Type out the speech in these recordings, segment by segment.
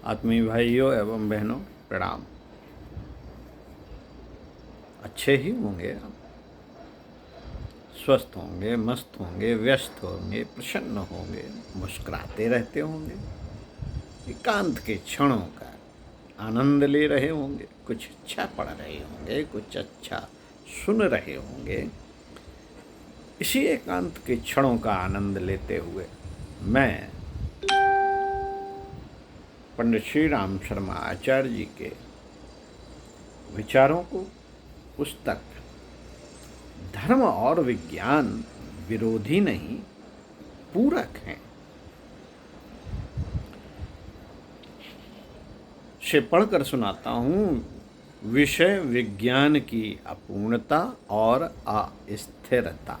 आत्मीय भाइयों एवं बहनों, प्रणाम। अच्छे ही होंगे आप, स्वस्थ होंगे, मस्त होंगे, व्यस्त होंगे, प्रसन्न होंगे, मुस्कुराते रहते होंगे, एकांत के क्षणों का आनंद ले रहे होंगे, कुछ अच्छा पढ़ रहे होंगे, कुछ अच्छा सुन रहे होंगे। इसी एकांत के क्षणों का आनंद लेते हुए मैं पंडित श्री राम शर्मा आचार्य जी के विचारों को, पुस्तक धर्म और विज्ञान विरोधी नहीं, पूरक हैं, से पढ़कर सुनाता हूँ। विषय विज्ञान की अपूर्णता और अस्थिरता।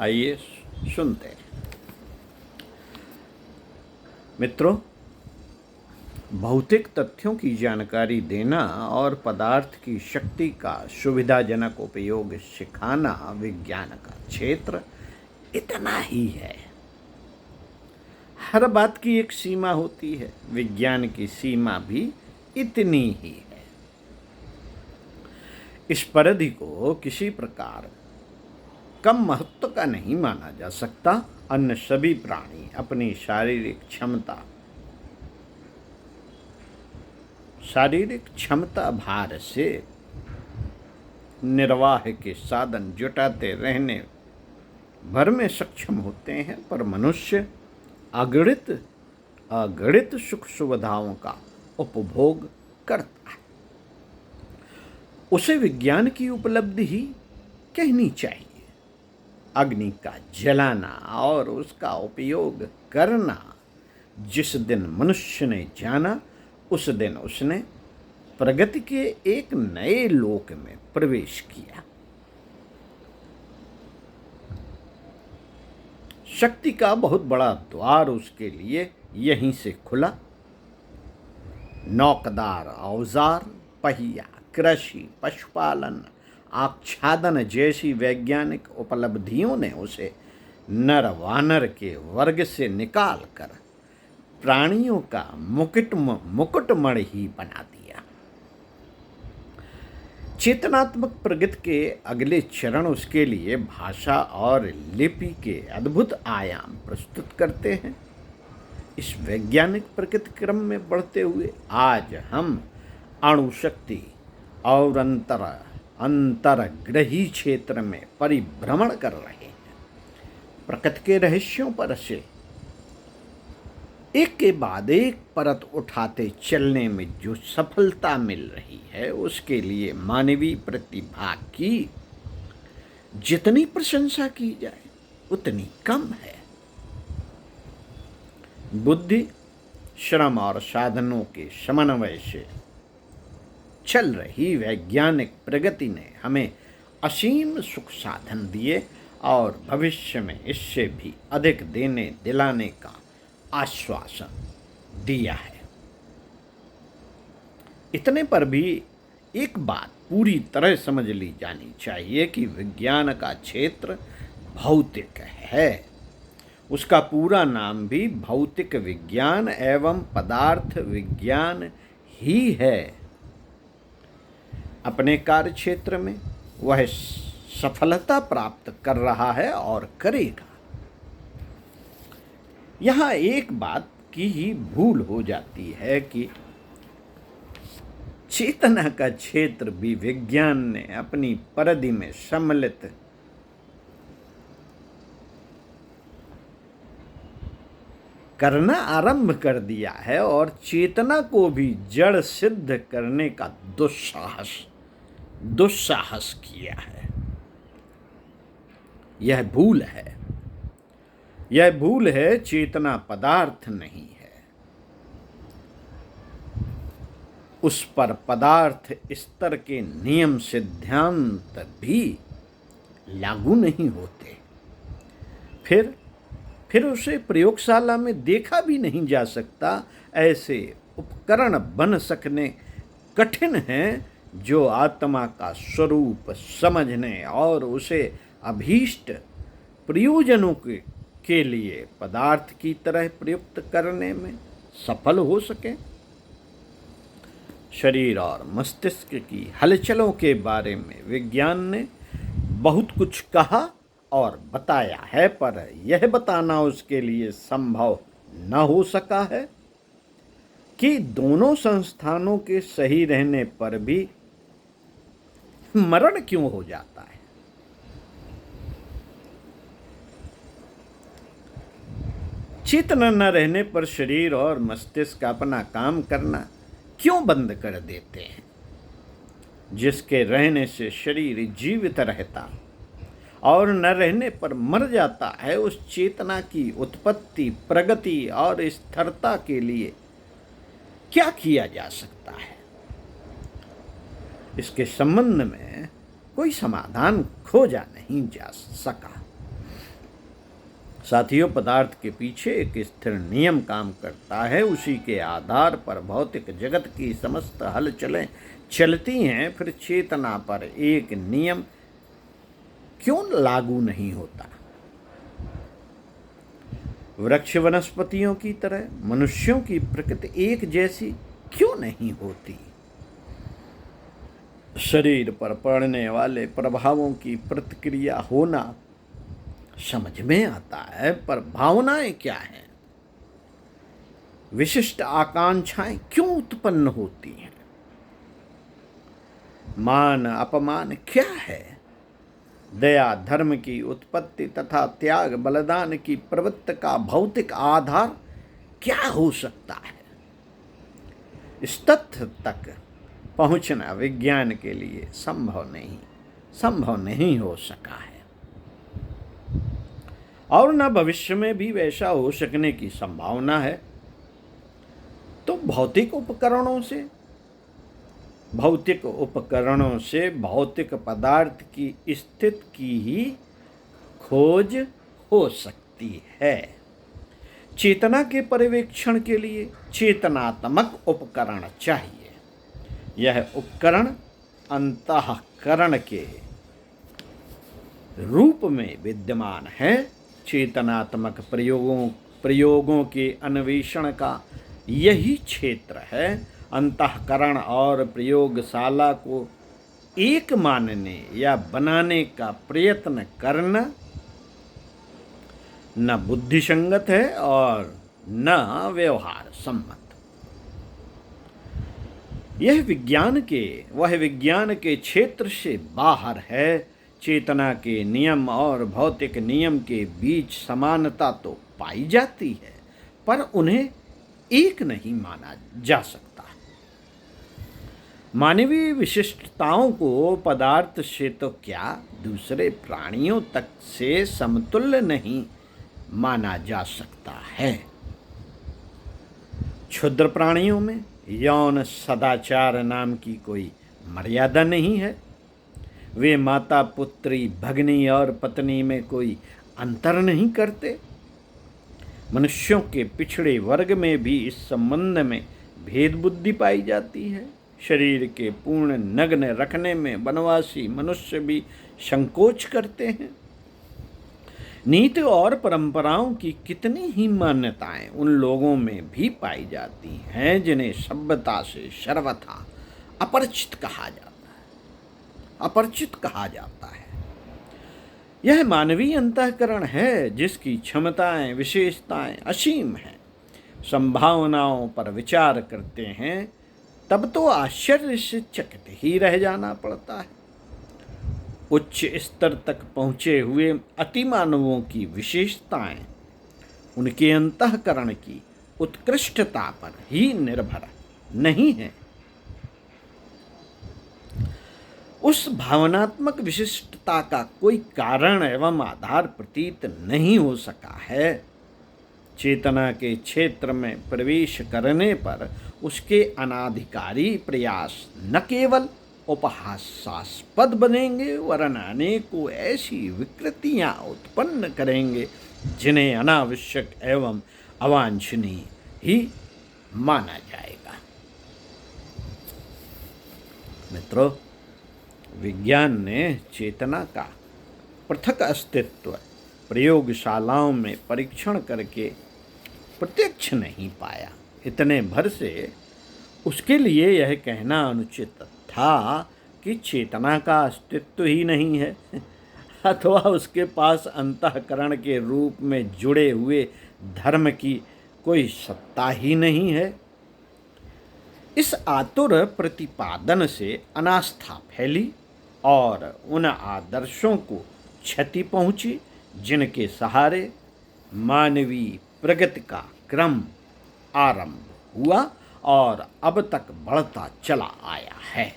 आइए सुनते हैं। मित्रों, भौतिक तथ्यों की जानकारी देना और पदार्थ की शक्ति का सुविधाजनक उपयोग सिखाना विज्ञान का क्षेत्र इतना ही है। हर बात की एक सीमा होती है, विज्ञान की सीमा भी इतनी ही है। इस परिधि को किसी प्रकार कम महत्व का नहीं माना जा सकता। अन्य सभी प्राणी अपनी शारीरिक क्षमता भार से निर्वाह के साधन जुटाते रहने भर में सक्षम होते हैं, पर मनुष्य अगणित सुख सुविधाओं का उपभोग करता है। उसे विज्ञान की उपलब्धि ही कहनी चाहिए। अग्नि का जलाना और उसका उपयोग करना जिस दिन मनुष्य ने जाना, उस दिन उसने प्रगति के एक नए लोक में प्रवेश किया। शक्ति का बहुत बड़ा द्वार उसके लिए यहीं से खुला। नौकदार औजार, पहिया, कृषि, पशुपालन, आच्छादन जैसी वैज्ञानिक उपलब्धियों ने उसे नर वानर के वर्ग से निकालकर प्राणियों का मुकुटमण ही बना दिया। चेतनात्मक प्रगति के अगले चरण उसके लिए भाषा और लिपि के अद्भुत आयाम प्रस्तुत करते हैं। इस वैज्ञानिक प्रगति क्रम में बढ़ते हुए आज हम अणुशक्ति और अंतरग्रही क्षेत्र में परिभ्रमण कर रहे हैं। प्रकृति के रहस्यों पर से एक के बाद एक परत उठाते चलने में जो सफलता मिल रही है, उसके लिए मानवीय प्रतिभा की जितनी प्रशंसा की जाए उतनी कम है। बुद्धि, श्रम और साधनों के समन्वय से चल रही वैज्ञानिक प्रगति ने हमें असीम सुख साधन दिए और भविष्य में इससे भी अधिक दिलाने का आश्वासन दिया है। इतने पर भी एक बात पूरी तरह समझ ली जानी चाहिए कि विज्ञान का क्षेत्र भौतिक है। उसका पूरा नाम भी भौतिक विज्ञान एवं पदार्थ विज्ञान ही है। अपने कार्य क्षेत्र में वह सफलता प्राप्त कर रहा है और करेगा। यहाँ एक बात की ही भूल हो जाती है कि चेतना का क्षेत्र भी विज्ञान ने अपनी परिधि में सम्मिलित करना आरंभ कर दिया है और चेतना को भी जड़ सिद्ध करने का दुस्साहस किया है। यह भूल है। चेतना पदार्थ नहीं है। उस पर पदार्थ स्तर के नियम सिद्धांत भी लागू नहीं होते। फिर उसे प्रयोगशाला में देखा भी नहीं जा सकता। ऐसे उपकरण बन सकने कठिन हैं जो आत्मा का स्वरूप समझने और उसे अभीष्ट प्रयोजनों के लिए पदार्थ की तरह प्रयुक्त करने में सफल हो सके। शरीर और मस्तिष्क की हलचलों के बारे में विज्ञान ने बहुत कुछ कहा और बताया है, पर यह बताना उसके लिए संभव न हो सका है कि दोनों संस्थानों के सही रहने पर भी मरण क्यों हो जाता है। चेतना न रहने पर शरीर और मस्तिष्क अपना काम करना क्यों बंद कर देते हैं। जिसके रहने से शरीर जीवित रहता और न रहने पर मर जाता है, उस चेतना की उत्पत्ति, प्रगति और स्थिरता के लिए क्या किया जा सकता है। इसके संबंध में कोई समाधान खोजा नहीं जा सका। साथियों, पदार्थ के पीछे एक स्थिर नियम काम करता है। उसी के आधार पर भौतिक जगत की समस्त हलचलें चलती हैं। फिर चेतना पर एक नियम क्यों लागू नहीं होता। वृक्ष वनस्पतियों की तरह मनुष्यों की प्रकृति एक जैसी क्यों नहीं होती। शरीर पर पड़ने वाले प्रभावों की प्रतिक्रिया होना समझ में आता है, पर भावनाएं क्या हैं। विशिष्ट आकांक्षाएं क्यों उत्पन्न होती हैं। मान अपमान क्या है। दया धर्म की उत्पत्ति तथा त्याग बलिदान की प्रवृत्ति का भौतिक आधार क्या हो सकता है। इस तथ्य तक पहुंचना विज्ञान के लिए संभव नहीं हो सका है और न भविष्य में भी वैसा हो सकने की संभावना है। तो भौतिक उपकरणों से भौतिक पदार्थ की स्थिति की ही खोज हो सकती है। चेतना के पर्यवेक्षण के लिए चेतनात्मक उपकरण चाहिए। यह उपकरण अंतःकरण के रूप में विद्यमान है। चेतनात्मक प्रयोगों के अन्वेषण का यही क्षेत्र है। अंतःकरण और प्रयोगशाला को एक मानने या बनाने का प्रयत्न करना न बुद्धिसंगत है और न व्यवहार सम्मत। वह विज्ञान के क्षेत्र से बाहर है। चेतना के नियम और भौतिक नियम के बीच समानता तो पाई जाती है, पर उन्हें एक नहीं माना जा सकता। मानवीय विशिष्टताओं को पदार्थ से तो क्या, दूसरे प्राणियों तक से समतुल्य नहीं माना जा सकता है। क्षुद्र प्राणियों में यौन सदाचार नाम की कोई मर्यादा नहीं है। वे माता, पुत्री, भगनी और पत्नी में कोई अंतर नहीं करते। मनुष्यों के पिछड़े वर्ग में भी इस संबंध में भेद बुद्धि पाई जाती है। शरीर के पूर्ण नग्न रखने में वनवासी मनुष्य भी संकोच करते हैं। नीति और परंपराओं की कितनी ही मान्यताएं उन लोगों में भी पाई जाती हैं जिन्हें सभ्यता से सर्वथा अपरिचित कहा जाता है। यह मानवीय अंतःकरण है जिसकी क्षमताएं, विशेषताएं असीम हैं। संभावनाओं पर विचार करते हैं तब तो आश्चर्य से चकित ही रह जाना पड़ता है। उच्च स्तर तक पहुँचे हुए अतिमानवों की विशेषताएं उनके अंतःकरण की उत्कृष्टता पर ही निर्भर नहीं है। उस भावनात्मक विशिष्टता का कोई कारण एवं आधार प्रतीत नहीं हो सका है। चेतना के क्षेत्र में प्रवेश करने पर उसके अनाधिकारी प्रयास न केवल उपहासास्पद बनेंगे वरन अनेकों ऐसी विकृतियां उत्पन्न करेंगे जिन्हें अनावश्यक एवं अवांछनीय ही माना जाएगा। मित्रों, विज्ञान ने चेतना का पृथक अस्तित्व प्रयोगशालाओं में परीक्षण करके प्रत्यक्ष नहीं पाया। इतने भर से उसके लिए यह कहना अनुचित था कि चेतना का अस्तित्व ही नहीं है अथवा उसके पास अंतःकरण के रूप में जुड़े हुए धर्म की कोई सत्ता ही नहीं है। इस आतुर प्रतिपादन से अनास्था फैली और उन आदर्शों को क्षति पहुंची जिनके सहारे मानवीय प्रगति का क्रम आरंभ हुआ और अब तक बढ़ता चला आया है।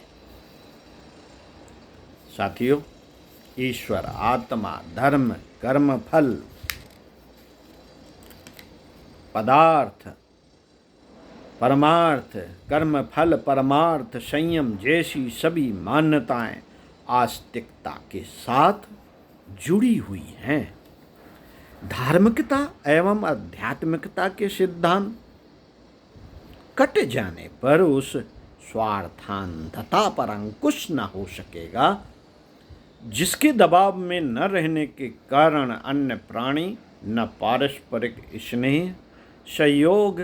साथियों, ईश्वर, आत्मा, धर्म, कर्म, फल, पदार्थ, परमार्थ, कर्म, फल, परमार्थ, संयम जैसी सभी मान्यताएं आस्तिकता के साथ जुड़ी हुई हैं। धार्मिकता एवं आध्यात्मिकता के सिद्धांत कट जाने पर उस स्वार्थांधता पर अंकुश न हो सकेगा जिसके दबाव में न रहने के कारण अन्य प्राणी न पारस्परिक स्नेह सहयोग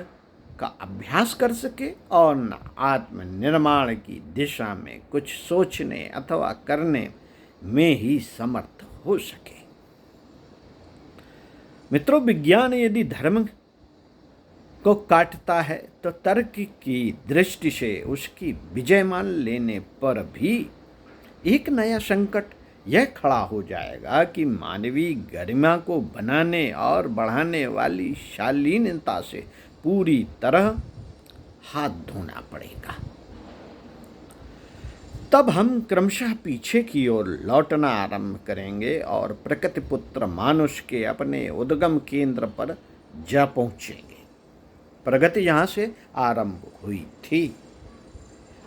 का अभ्यास कर सके और न आत्मनिर्माण की दिशा में कुछ सोचने अथवा करने में ही समर्थ हो सके। मित्रों, विज्ञान यदि धर्म को काटता है तो तर्क की दृष्टि से उसकी विजय मान लेने पर भी एक नया संकट यह खड़ा हो जाएगा कि मानवीय गरिमा को बनाने और बढ़ाने वाली शालीनता से पूरी तरह हाथ धोना पड़ेगा। तब हम क्रमशः पीछे की ओर लौटना आरंभ करेंगे और प्रकृति पुत्र मानुष के अपने उद्गम केंद्र पर जा पहुंचेंगे। प्रगति यहाँ से आरंभ हुई थी,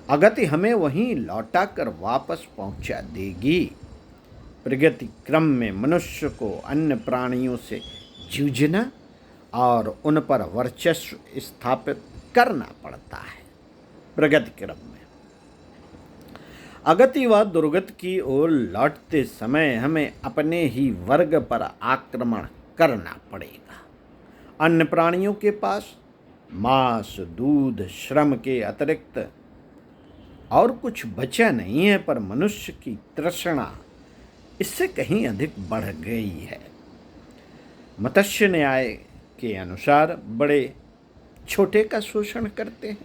अगति हमें वहीं लौटाकर वापस पहुंचा देगी। प्रगति क्रम में मनुष्य को अन्य प्राणियों से जूझना और उन पर वर्चस्व स्थापित करना पड़ता है। प्रगति क्रम में अगति व दुर्गति की ओर लौटते समय हमें अपने ही वर्ग पर आक्रमण करना पड़ेगा। अन्य प्राणियों के पास मांस, दूध, श्रम के अतिरिक्त और कुछ बचा नहीं है, पर मनुष्य की तृष्णा इससे कहीं अधिक बढ़ गई है। मत्स्य न्याय के अनुसार बड़े छोटे का शोषण करते हैं,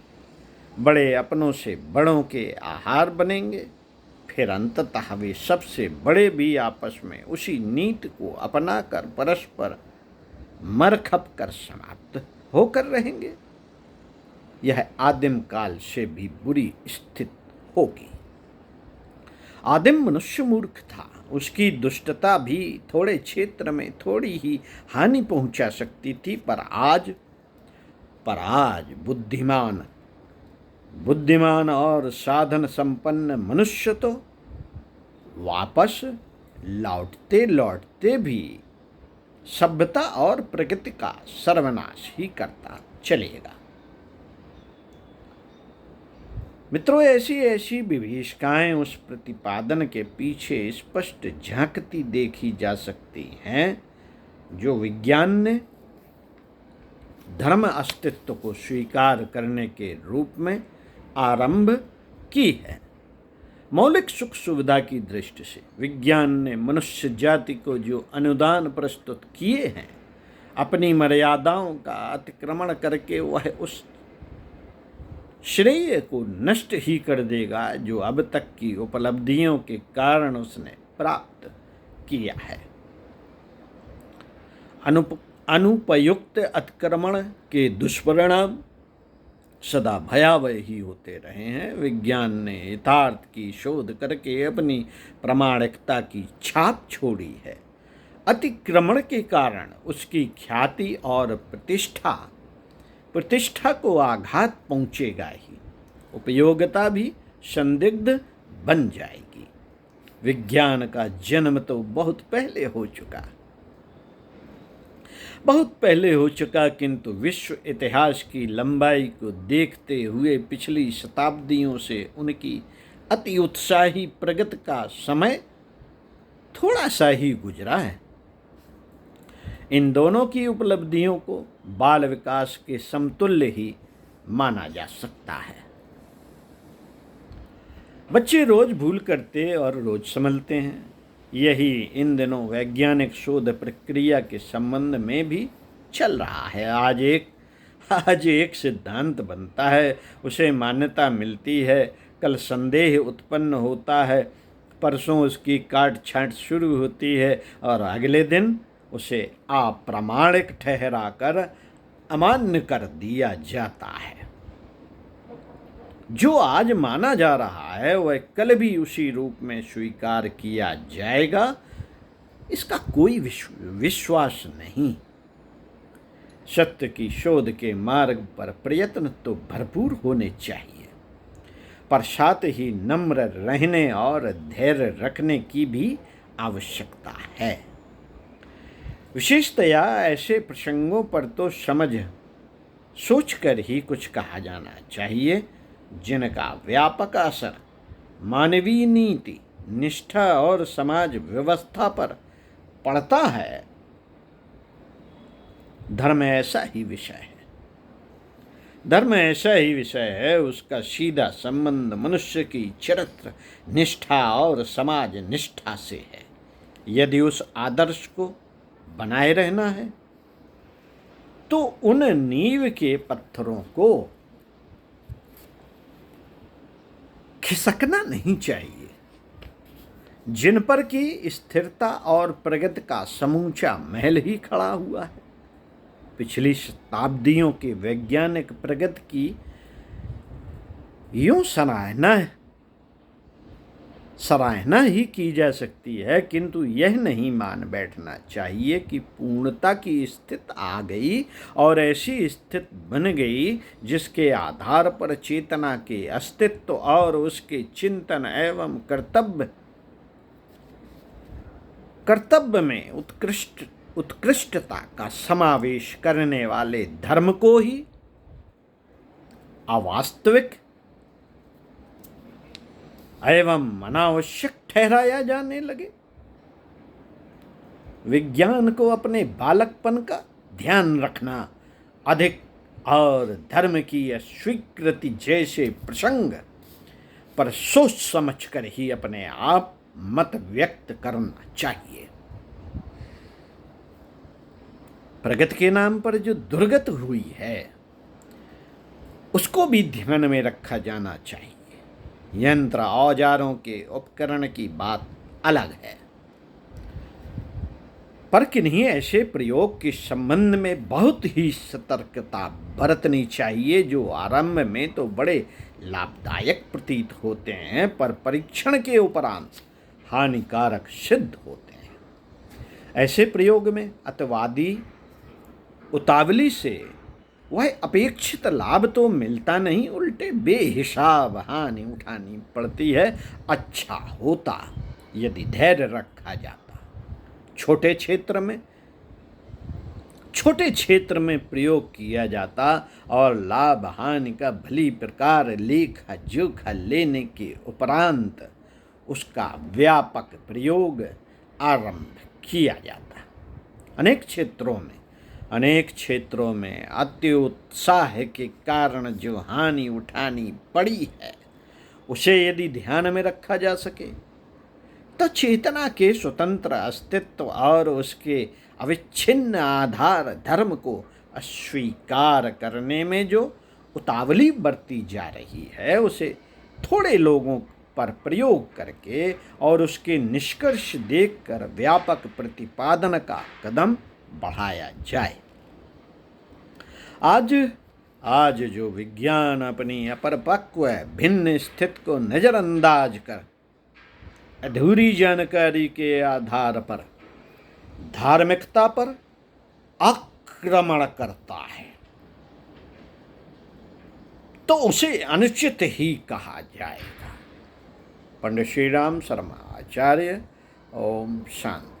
बड़े अपनों से बड़ों के आहार बनेंगे, फिर अंततः वे सबसे बड़े भी आपस में उसी नीति को अपनाकर परस्पर मरखप कर समाप्त होकर रहेंगे। यह आदिम काल से भी बुरी स्थिति होगी। आदिम मनुष्य मूर्ख था, उसकी दुष्टता भी थोड़े क्षेत्र में थोड़ी ही हानि पहुंचा सकती थी, पर आज बुद्धिमान और साधन संपन्न मनुष्य तो वापस लौटते लौटते भी सभ्यता और प्रकृति का सर्वनाश ही करता चलेगा। मित्रों, ऐसी विभीषिकाएं उस प्रतिपादन के पीछे स्पष्ट झांकती देखी जा सकती हैं जो विज्ञान ने धर्म अस्तित्व को स्वीकार करने के रूप में आरंभ की है। मौलिक सुख सुविधा की दृष्टि से विज्ञान ने मनुष्य जाति को जो अनुदान प्रस्तुत किए हैं, अपनी मर्यादाओं का अतिक्रमण करके वह उस श्रेय को नष्ट ही कर देगा जो अब तक की उपलब्धियों के कारण उसने प्राप्त किया है। अनुपयुक्त अतिक्रमण के दुष्परिणाम सदा भयावह ही होते रहे हैं। विज्ञान ने यथार्थ की शोध करके अपनी प्रामाणिकता की छाप छोड़ी है। अतिक्रमण के कारण उसकी ख्याति और प्रतिष्ठा को आघात पहुंचेगा ही, उपयोगिता भी संदिग्ध बन जाएगी। विज्ञान का जन्म तो बहुत पहले हो चुका, किंतु विश्व इतिहास की लंबाई को देखते हुए पिछली शताब्दियों से उनकी अति उत्साही प्रगति का समय थोड़ा सा ही गुजरा है। इन दोनों की उपलब्धियों को बाल विकास के समतुल्य ही माना जा सकता है। बच्चे रोज भूल करते और रोज संभलते हैं। यही इन दिनों वैज्ञानिक शोध प्रक्रिया के संबंध में भी चल रहा है। आज एक सिद्धांत बनता है, उसे मान्यता मिलती है, कल संदेह उत्पन्न होता है, परसों उसकी काट छांट शुरू होती है और अगले दिन उसे अप्रामाणिक ठहराकर अमान्य कर दिया जाता है। जो आज माना जा रहा है वह कल भी उसी रूप में स्वीकार किया जाएगा, इसका कोई विश्वास नहीं। सत्य की शोध के मार्ग पर प्रयत्न तो भरपूर होने चाहिए, पर साथ ही नम्र रहने और धैर्य रखने की भी आवश्यकता है। विशेषतया ऐसे प्रसंगों पर तो सोचकर ही कुछ कहा जाना चाहिए जिनका व्यापक असर मानवीय नीति, निष्ठा और समाज व्यवस्था पर पड़ता है। धर्म ऐसा ही विषय है। उसका सीधा संबंध मनुष्य की चरित्र निष्ठा और समाज निष्ठा से है। यदि उस आदर्श को बनाए रहना है तो उन नींव के पत्थरों को खिसकना नहीं चाहिए जिन पर की स्थिरता और प्रगति का समूचा महल ही खड़ा हुआ है। पिछली शताब्दियों के वैज्ञानिक प्रगति की यूं सराहना ही की जा सकती है, किंतु यह नहीं मान बैठना चाहिए कि पूर्णता की स्थिति आ गई और ऐसी स्थिति बन गई जिसके आधार पर चेतना के अस्तित्व और उसके चिंतन एवं कर्तव्य में उत्कृष्टता का समावेश करने वाले धर्म को ही अवास्तविक एवं अनावश्यक ठहराया जाने लगे। विज्ञान को अपने बालकपन का ध्यान रखना अधिक और धर्म की अस्वीकृति जैसे प्रसंग पर सोच समझकर ही अपने आप मत व्यक्त करना चाहिए। प्रगति के नाम पर जो दुर्गति हुई है उसको भी ध्यान में रखा जाना चाहिए। यंत्र औजारों के उपकरण की बात अलग है, पर किन्हीं ऐसे प्रयोग के संबंध में बहुत ही सतर्कता बरतनी चाहिए जो आरंभ में तो बड़े लाभदायक प्रतीत होते हैं पर परीक्षण के उपरांत हानिकारक सिद्ध होते हैं। ऐसे प्रयोग में अतिवादी उतावली से वह अपेक्षित लाभ तो मिलता नहीं, उल्टे बेहिसाब हानि उठानी पड़ती है। अच्छा होता यदि धैर्य रखा जाता, छोटे क्षेत्र में प्रयोग किया जाता और लाभ हानि का भली प्रकार लेखा जोखा लेने के उपरांत उसका व्यापक प्रयोग आरंभ किया जाता। अनेक क्षेत्रों में अत्युत्साह के कारण जो हानि उठानी पड़ी है उसे यदि ध्यान में रखा जा सके तो चेतना के स्वतंत्र अस्तित्व और उसके अविच्छिन्न आधार धर्म को अस्वीकार करने में जो उतावली बरती जा रही है उसे थोड़े लोगों पर प्रयोग करके और उसके निष्कर्ष देखकर व्यापक प्रतिपादन का कदम बढ़ाया जाए। आज जो विज्ञान अपनी अपरिपक्व भिन्न स्थिति को नजरअंदाज कर अधूरी जानकारी के आधार पर धार्मिकता पर आक्रमण करता है तो उसे अनुचित ही कहा जाएगा। पंडित श्री राम शर्मा आचार्य। ओम शांति।